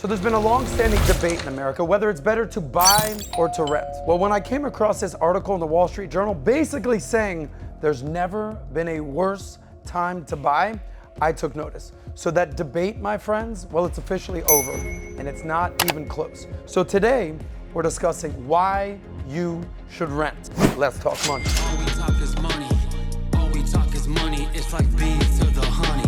So there's been a long-standing debate in America whether it's better to buy or to rent. Well, when I came across this article in the Wall Street Journal basically saying there's never been a worse time to buy, I took notice. So that debate, my friends, well, it's officially over, and it's not even close. So today, we're discussing why you should rent. Let's talk money. All we talk is money. All we talk is money. It's like bees to the honey.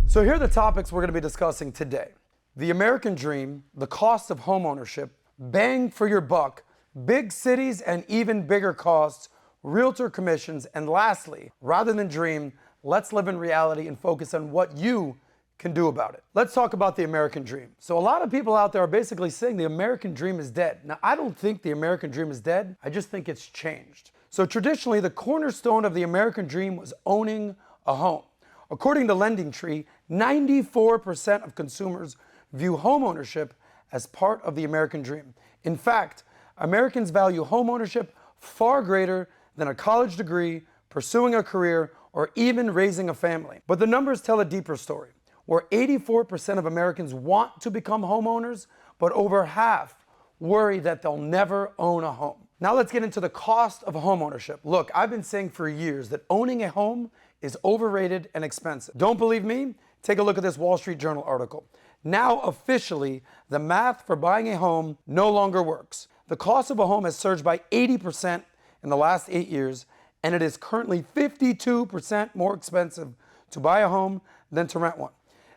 So here are the topics we're going to be discussing today. The American dream, the cost of home ownership, bang for your buck, big cities and even bigger costs, realtor commissions, and lastly, rather than dream, let's live in reality and focus on what you can do about it. Let's talk about the American dream. So a lot of people out there are basically saying the American dream is dead. Now, I don't think the American dream is dead. I just think it's changed. So traditionally, the cornerstone of the American dream was owning a home. According to LendingTree, 94% of consumers view home ownership as part of the American dream. In fact, Americans value home ownership far greater than a college degree, pursuing a career, or even raising a family. But the numbers tell a deeper story, where 84% of Americans want to become homeowners, but over half worry that they'll never own a home. Now let's get into the cost of home ownership. Look, I've been saying for years that owning a home is overrated and expensive. Don't believe me? Take a look at this Wall Street Journal article. Now officially, the math for buying a home no longer works. The cost of a home has surged by 80% in the last 8 years, and it is currently 52% more expensive to buy a home than to rent one.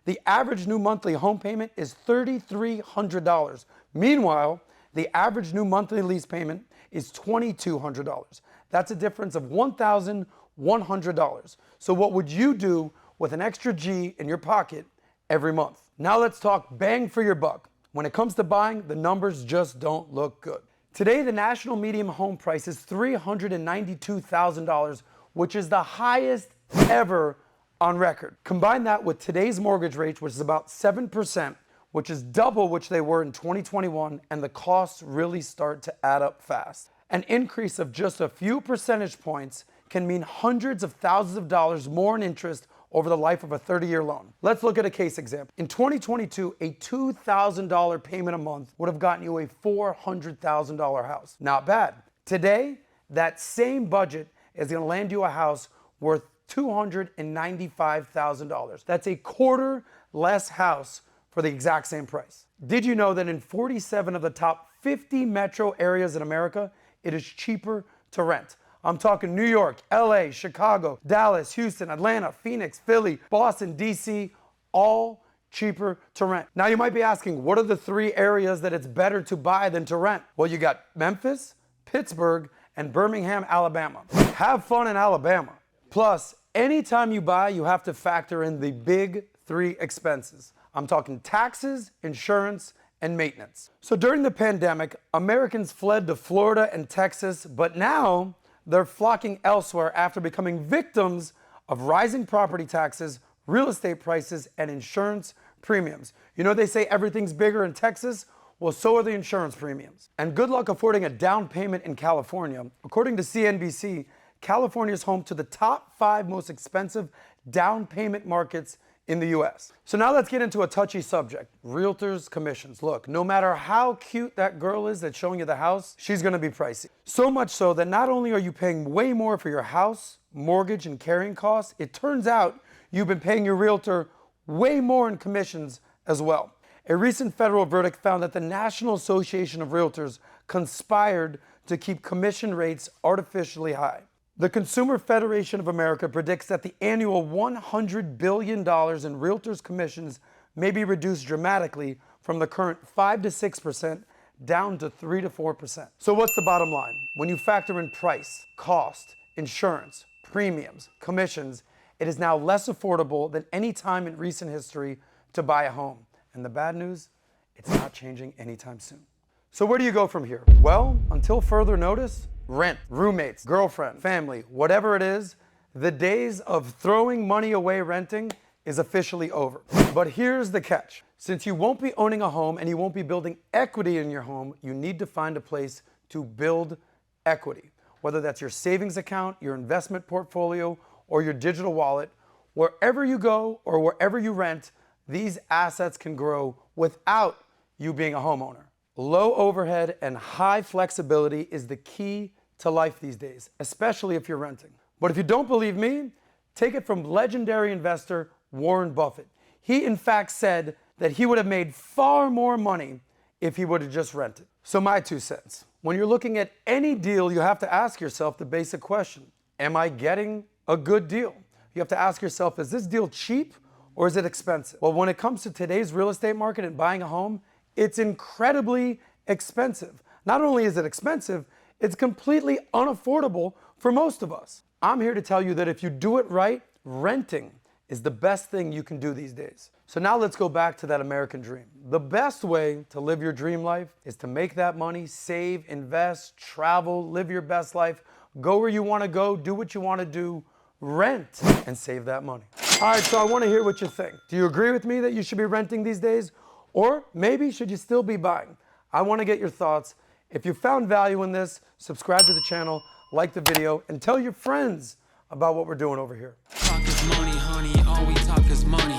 The average new monthly home payment is $3,300. Meanwhile, the average new monthly lease payment is $2,200. That's a difference of $1,100. So what would you do with an extra G in your pocket every month? Now let's talk bang for your buck. When it comes to buying, the numbers just don't look good. Today, the national median home price is $392,000, which is the highest ever on record. Combine that with today's mortgage rates, which is about 7%, which is double which they were in 2021, and the costs really start to add up fast. An increase of just a few percentage points can mean hundreds of thousands of dollars more in interest over the life of a 30-year loan. Let's look at a case example. In 2022, a $2,000 payment a month would have gotten you a $400,000 house. Not bad. Today, that same budget is going to land you a house worth $295,000. That's a quarter less house for the exact same price. Did you know that in 47 of the top 50 metro areas in America, it is cheaper to rent? I'm talking New York, LA, Chicago, Dallas, Houston, Atlanta, Phoenix, Philly, Boston, DC, all cheaper to rent. Now you might be asking, what are the 3 areas that it's better to buy than to rent? Well, you got Memphis, Pittsburgh, and Birmingham, Alabama. Have fun in Alabama. Plus, anytime you buy, you have to factor in the big 3 expenses. I'm talking taxes, insurance, and maintenance. So during the pandemic, Americans fled to Florida and Texas, but now they're flocking elsewhere after becoming victims of rising property taxes, real estate prices, and insurance premiums. You know, they say everything's bigger in Texas. Well, so are the insurance premiums. And good luck affording a down payment in California. According to CNBC, California is home to the top 5 most expensive down payment markets in the US. So now let's get into a touchy subject, realtors' commissions. Look, no matter how cute that girl is that's showing you the house, she's gonna be pricey. So much so that not only are you paying way more for your house, mortgage, and carrying costs, it turns out you've been paying your realtor way more in commissions as well. A recent federal verdict found that the National Association of Realtors conspired to keep commission rates artificially high. The Consumer Federation of America predicts that the annual $100 billion in realtors' commissions may be reduced dramatically from the current 5 to 6% down to 3 to 4%. So what's the bottom line? When you factor in price, cost, insurance, premiums, commissions, it is now less affordable than any time in recent history to buy a home. And the bad news, it's not changing anytime soon. So where do you go from here? Well, until further notice, rent, roommates, girlfriend, family, whatever it is, the days of throwing money away renting is officially over. But here's the catch. Since you won't be owning a home and you won't be building equity in your home, you need to find a place to build equity. Whether that's your savings account, your investment portfolio, or your digital wallet, wherever you go or wherever you rent, these assets can grow without you being a homeowner. Low overhead and high flexibility is the key to life these days, especially if you're renting. But if you don't believe me, take it from legendary investor Warren Buffett. He in fact said that he would have made far more money if he would have just rented. So my 2 cents. When you're looking at any deal, you have to ask yourself the basic question: am I getting a good deal? You have to ask yourself, is this deal cheap or is it expensive? Well, when it comes to today's real estate market and buying a home, it's incredibly expensive. Not only is it expensive, it's completely unaffordable for most of us. I'm here to tell you that if you do it right, renting is the best thing you can do these days. So now let's go back to that American dream. The best way to live your dream life is to make that money, save, invest, travel, live your best life, go where you want to go, do what you want to do, rent, and save that money. All right, so I want to hear what you think. Do you agree with me that you should be renting these days? Or maybe should you still be buying? I want to get your thoughts. If you found value in this, subscribe to the channel, like the video, and tell your friends about what we're doing over here. Talk is money, honey. All we talk is money.